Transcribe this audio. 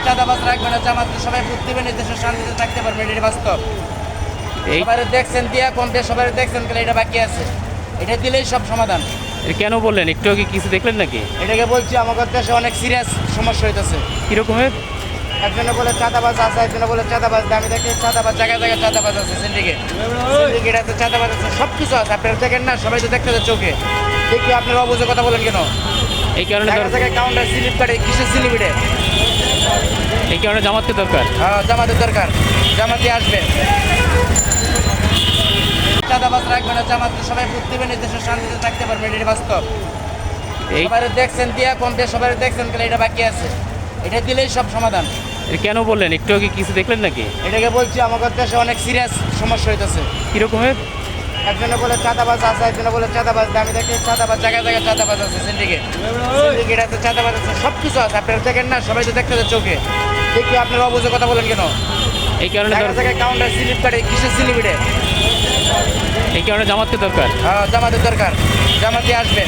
চাঁদাবাজ রাখবে না, জামাত সবাই ভোট দিবেন, এই দেশে শান্তিতে থাকতে পারবে, এটা বাস্তব। সবাই দেখছেন দিয়া কমতে, সবাই দেখছেন, তাহলে এটা বাকি আছে, এটা দিলেই সব সমাধান। কেন বললেন? একটু আগে কিছু দেখলেন নাকি? এটাকে বলছি আমাদের দেশে অনেক সিরিয়াস সমস্যা হইতেছে। কিরকমের? একজনে বলে চাঁদাবাজ আছে, একজনে বলে চাঁদাবাজ, আমি দেখি চাঁদাবাজ, জায়গায় জায়গায় চাঁদাবাজ আছে, সিন্ডিকেট আছে, চাঁদাবাজ আছে, সব কিছু আছে। আপনারা দেখেন না, সবাই তো দেখতে চোখে, দেখি আপনারা অবুঝে কথা বলেন কেন? এই কারণে জায়গায় জায়গায় কাউন্টার স্লিপ কাটে, কিসের স্লিপ এটা? এই কারণে জামাতকে দরকার। হ্যাঁ, জামাতের দরকার, জামাতে আসবে। চাঁদাবাজ রাখবে না, জামাত সবাই ভোট দিবেন, এই দেশে শান্তিতে থাকতে পারবে, এটা বাস্তব। সবাই দেখছেন দিয়া কমতে, সবাই দেখছেন, তাহলে এটা বাকি আছে, এটা দিলেই সব সমাধান। কেন বললেন? একটু আগে কিছু দেখলেন নাকি? এটাকে বলছি আমাদের দেশে অনেক সিরিয়াস সমস্যা হইতেছে। কিরকমের? একজনে বলে চাঁদাবাজ আছে, একজনে বলে চাঁদাবাজ, আমি দেখি চাঁদাবাজ, জায়গায় জায়গায় চাঁদাবাজ আছে, সিন্ডিকেট আছে, চাঁদাবাজ আছে, সব কিছু আছে। আপনারা দেখেন না, সবাই তো দেখতে চোখে, দেখি আপনারা অবুঝে কথা বলেন কেন? এই কারণে জায়গায় জায়গায় কাউন্টার স্লিপ কাটে, কিসের স্লিপ এটা? এই কারণে জামাতকে দরকার। হ্যাঁ, জামাতের দরকার, জামাতে আসবে।